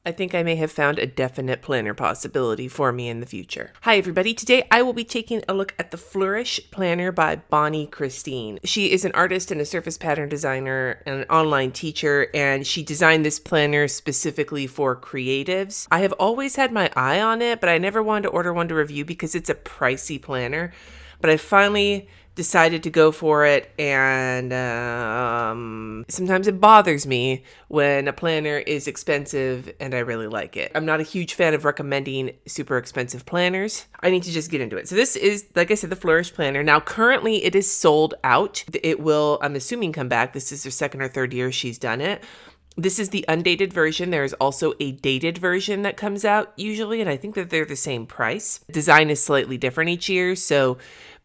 I think I may have found a definite planner possibility for me in the future. Hi everybody, today I will be taking a look at the Flourish Planner by Bonnie Christine. She is an artist and a surface pattern designer and an online teacher, and she designed this planner specifically for creatives. I have always had my eye on it, but I never wanted to order one to review because it's a pricey planner. But I finally decided to go for it, and sometimes it bothers me when a planner is expensive and I really like it. I'm not a huge fan of recommending super expensive planners. I need to just get into it. So this is, like I said, the Flourish Planner. Now currently it is sold out. It will, I'm assuming, come back. This is her second or third year she's done it. This is the undated version. There's also a dated version that comes out usually, and I think that they're the same price. Design is slightly different each year, so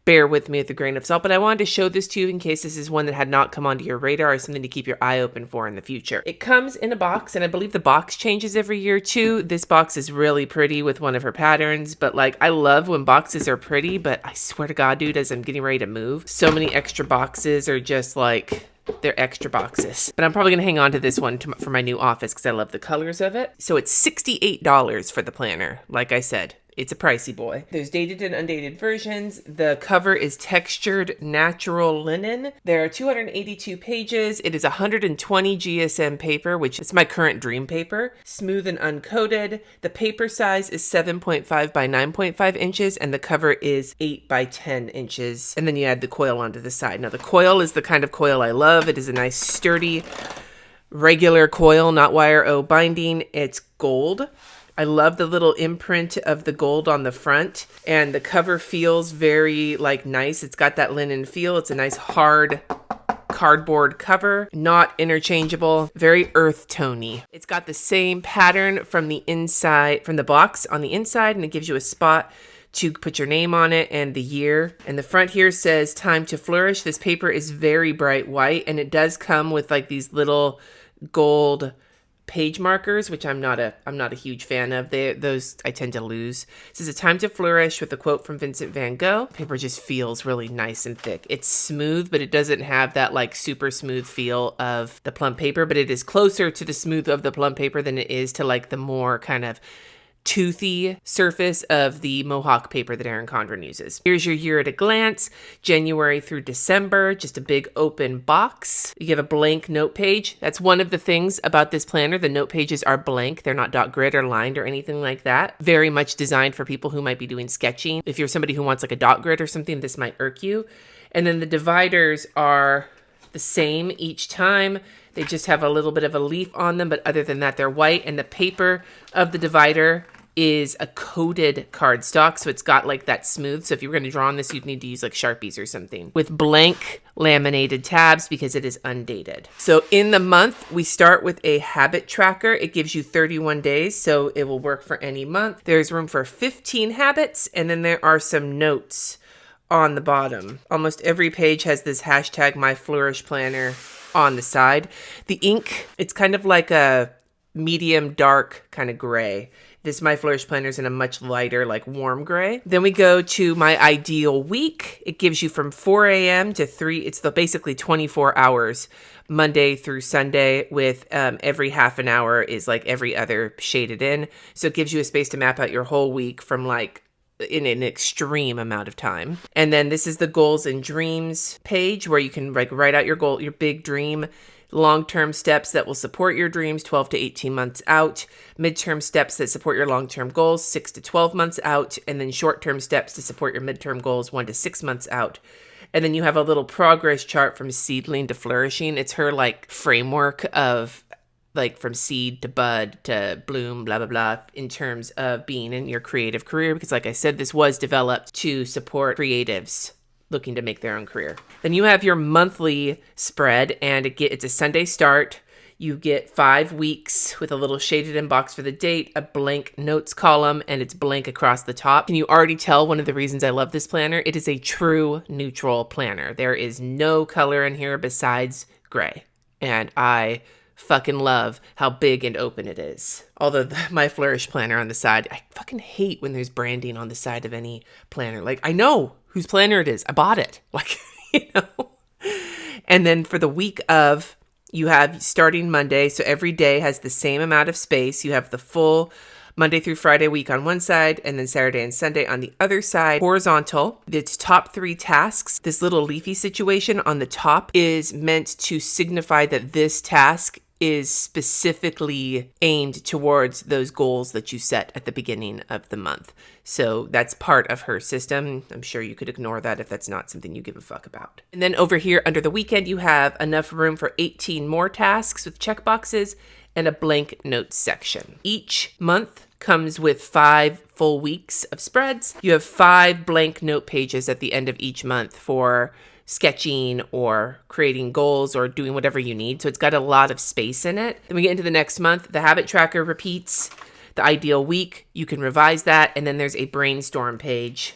bear with me with a grain of salt, but I wanted to show this to you in case this is one that had not come onto your radar or something to keep your eye open for in the future. It comes in a box, and I believe the box changes every year too. This box is really pretty with one of her patterns, but like, I love when boxes are pretty, but I swear to God, dude, as I'm getting ready to move, so many extra boxes are just like, they're extra boxes. But I'm probably going to hang on to this one for my new office because I love the colors of it. So it's $68 for the planner. Like I said, it's a pricey boy. There's dated and undated versions. The cover is textured natural linen. There are 282 pages. It is 120 GSM paper, which is my current dream paper. Smooth and uncoated. The paper size is 7.5 by 9.5 inches, and the cover is 8 by 10 inches. And then you add the coil onto the side. Now the coil is the kind of coil I love. It is a nice sturdy, regular coil, not wire O binding. It's gold. I love the little imprint of the gold on the front, and the cover feels very nice. It's got that linen feel. It's a nice hard cardboard cover, not interchangeable, very earth tony. It's got the same pattern from the inside, from the box on the inside, and it gives you a spot to put your name on it and the year. And the front here says time to flourish. This paper is very bright white, and it does come with these little gold page markers, which I'm not a huge fan of. Those I tend to lose. This is a time to flourish with a quote from Vincent van Gogh. Paper just feels really nice and thick. It's smooth, but it doesn't have that super smooth feel of the plum paper, but it is closer to the smooth of the plum paper than it is to the more kind of toothy surface of the Mohawk paper that Erin Condren uses. Here's your year at a glance, January through December, just a big open box. You have a blank note page. That's one of the things about this planner. The note pages are blank. They're not dot grid or lined or anything like that. Very much designed for people who might be doing sketching. If you're somebody who wants a dot grid or something, this might irk you. And then the dividers are the same each time. They just have a little bit of a leaf on them, but other than that, they're white. And the paper of the divider is a coated cardstock, so it's got that smooth. So if you were going to draw on this, you'd need to use Sharpies or something, with blank laminated tabs because it is undated. So in the month, we start with a habit tracker. It gives you 31 days, so it will work for any month. There's room for 15 habits, and then there are some notes on the bottom. Almost every page has this hashtag My Flourish Planner on the side. The ink, it's kind of like a medium dark kind of gray. This My Flourish Planner is in a much lighter, warm gray. Then we go to My Ideal Week. It gives you from 4 a.m. to 3. It's basically 24 hours, Monday through Sunday, with every half an hour is every other shaded in. So it gives you a space to map out your whole week from in an extreme amount of time. And then this is the Goals and Dreams page where you can write out your goal, your big dream. Long-term steps that will support your dreams 12 to 18 months out, midterm steps that support your long-term goals 6 to 12 months out, and then short-term steps to support your midterm goals 1 to 6 months out. And then you have a little progress chart from seedling to flourishing. It's her framework of from seed to bud to bloom, blah, blah, blah, in terms of being in your creative career. Because like I said, this was developed to support creatives looking to make their own career. Then you have your monthly spread, and it's a Sunday start. You get 5 weeks with a little shaded in box for the date, a blank notes column, and it's blank across the top. Can you already tell one of the reasons I love this planner? It is a true neutral planner. There is no color in here besides gray. And I fucking love how big and open it is. Although My Flourish Planner on the side, I fucking hate when there's branding on the side of any planner. I know whose planner it is. I bought it. And then for the week of you have starting Monday. So every day has the same amount of space. You have the full Monday through Friday week on one side, and then Saturday and Sunday on the other side. Horizontal, it's top 3 tasks. This little leafy situation on the top is meant to signify that this task is specifically aimed towards those goals that you set at the beginning of the month. So that's part of her system. I'm sure you could ignore that if that's not something you give a fuck about. And then over here under the weekend, you have enough room for 18 more tasks with checkboxes and a blank notes section. Each month comes with 5 full weeks of spreads. You have 5 blank note pages at the end of each month for sketching or creating goals or doing whatever you need. So it's got a lot of space in it. Then we get into the next month. The habit tracker repeats the ideal week. You can revise that. And then there's a brainstorm page.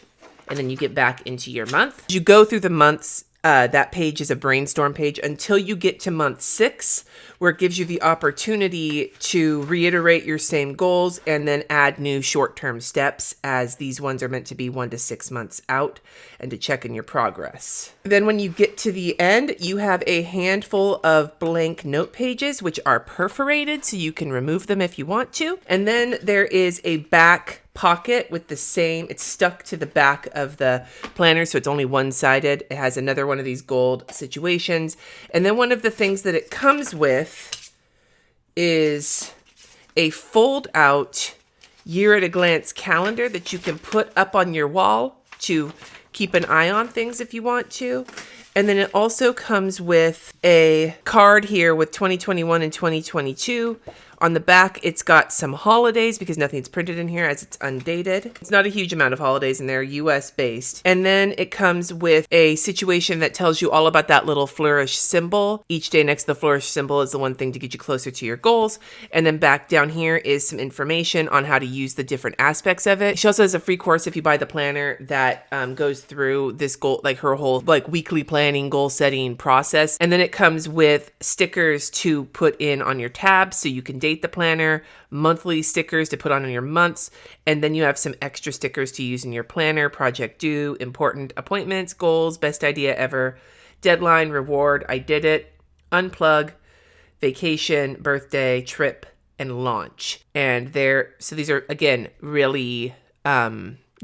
And then you get back into your month. As you go through the months, that page is a brainstorm page until you get to month 6, where it gives you the opportunity to reiterate your same goals and then add new short-term steps, as these ones are meant to be 1 to 6 months out, and to check in your progress. Then when you get to the end, you have a handful of blank note pages, which are perforated, so you can remove them if you want to. And then there is a back pocket with the same, it's stuck to the back of the planner, so it's only one-sided. It has another one of these gold situations. And then one of the things that it comes with is a fold-out year-at-a-glance calendar that you can put up on your wall to keep an eye on things if you want to. And then it also comes with a card here with 2021 and 2022. On the back, it's got some holidays because nothing's printed in here as it's undated. It's not a huge amount of holidays and they're US based. And then it comes with a situation that tells you all about that little flourish symbol. Each day next to the flourish symbol is the one thing to get you closer to your goals. And then back down here is some information on how to use the different aspects of it. She also has a free course if you buy the planner that goes through this goal, like her whole like weekly planning, goal setting process. And then it comes with stickers to put in on your tabs so you can date the planner, monthly stickers to put on your months, and then you have some extra stickers to use in your planner: project due, important appointments, goals, best idea ever, deadline, reward, I did it, unplug, vacation, birthday, trip, and launch. And so these are again really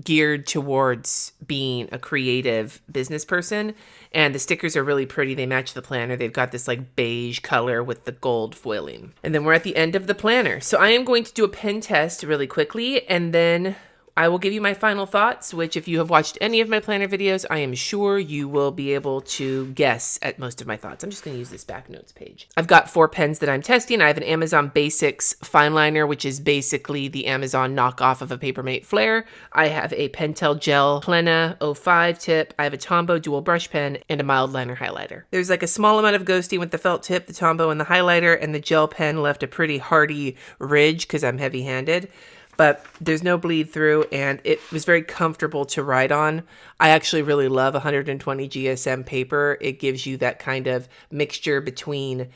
geared towards being a creative business person. And the stickers are really pretty. They match the planner. They've got this like beige color with the gold foiling. And then we're at the end of the planner. So I am going to do a pen test really quickly, and then I will give you my final thoughts, which if you have watched any of my planner videos, I am sure you will be able to guess at most of my thoughts. I'm just going to use this back notes page. I've got 4 pens that I'm testing. I have an Amazon Basics fine liner, which is basically the Amazon knockoff of a Papermate Flare. I have a Pentel Gel Plena 05 tip. I have a Tombow dual brush pen and a mild liner highlighter. There's like a small amount of ghosting with the felt tip, the Tombow, and the highlighter, and the gel pen left a pretty hardy ridge because I'm heavy-handed. But there's no bleed through, and it was very comfortable to write on. I actually really love 120 GSM paper. It gives you that kind of mixture between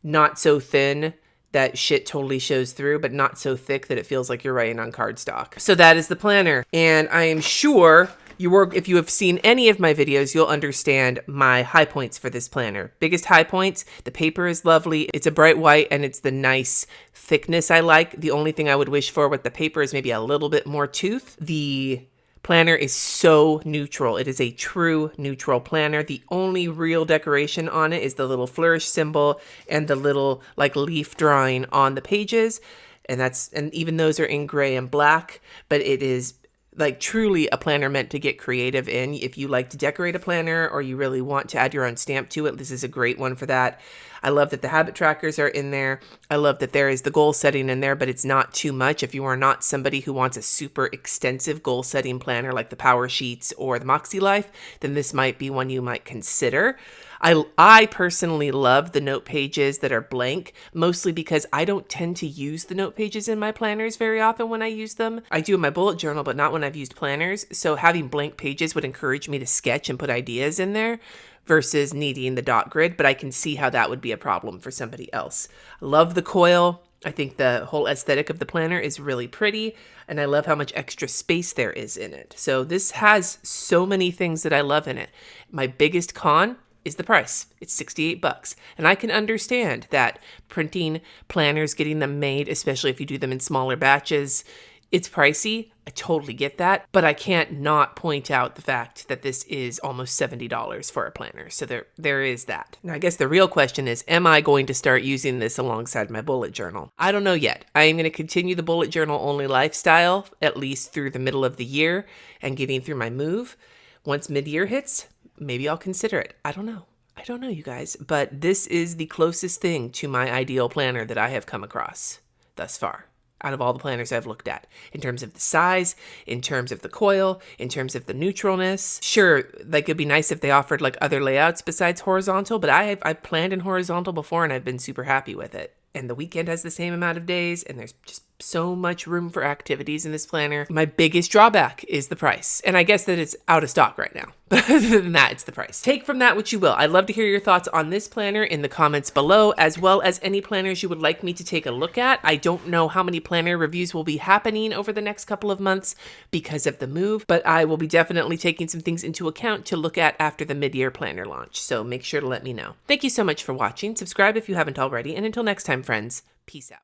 not so thin that shit totally shows through, but not so thick that it feels like you're writing on cardstock. So that is the planner. And I am sure if you have seen any of my videos, you'll understand my high points for this planner. Biggest high points: the paper is lovely. It's a bright white and it's the nice thickness I like. The only thing I would wish for with the paper is maybe a little bit more tooth. The planner is so neutral. It is a true neutral planner. The only real decoration on it is the little flourish symbol and the little like leaf drawing on the pages. And even those are in gray and black, but it is like truly a planner meant to get creative in. If you like to decorate a planner or you really want to add your own stamp to it, this is a great one for that. I love that the habit trackers are in there. I love that there is the goal setting in there, but it's not too much. If you are not somebody who wants a super extensive goal setting planner like the Power Sheets or the Moxie Life, then this might be one you might consider. I personally love the note pages that are blank, mostly because I don't tend to use the note pages in my planners very often when I use them. I do in my bullet journal, but not when I've used planners. So having blank pages would encourage me to sketch and put ideas in there versus needing the dot grid, but I can see how that would be a problem for somebody else. I love the coil. I think the whole aesthetic of the planner is really pretty, and I love how much extra space there is in it. So this has so many things that I love in it. My biggest con is the price. It's 68 bucks. And I can understand that printing planners, getting them made, especially if you do them in smaller batches, it's pricey. I totally get that, but I can't not point out the fact that this is almost $70 for a planner. So there is that. Now, I guess the real question is, am I going to start using this alongside my bullet journal? I don't know yet. I am going to continue the bullet journal only lifestyle, at least through the middle of the year and getting through my move. Once mid-year hits, maybe I'll consider it. I don't know. I don't know, you guys, but this is the closest thing to my ideal planner that I have come across thus far, out of all the planners I've looked at, in terms of the size, in terms of the coil, in terms of the neutralness. Sure, like it'd be nice if they offered like other layouts besides horizontal, but I've planned in horizontal before and I've been super happy with it. And the weekend has the same amount of days, and there's just so much room for activities in this planner. My biggest drawback is the price. And I guess that it's out of stock right now. But other than that, it's the price. Take from that what you will. I'd love to hear your thoughts on this planner in the comments below, as well as any planners you would like me to take a look at. I don't know how many planner reviews will be happening over the next couple of months because of the move, but I will be definitely taking some things into account to look at after the mid-year planner launch. So make sure to let me know. Thank you so much for watching. Subscribe if you haven't already. And until next time, friends, peace out.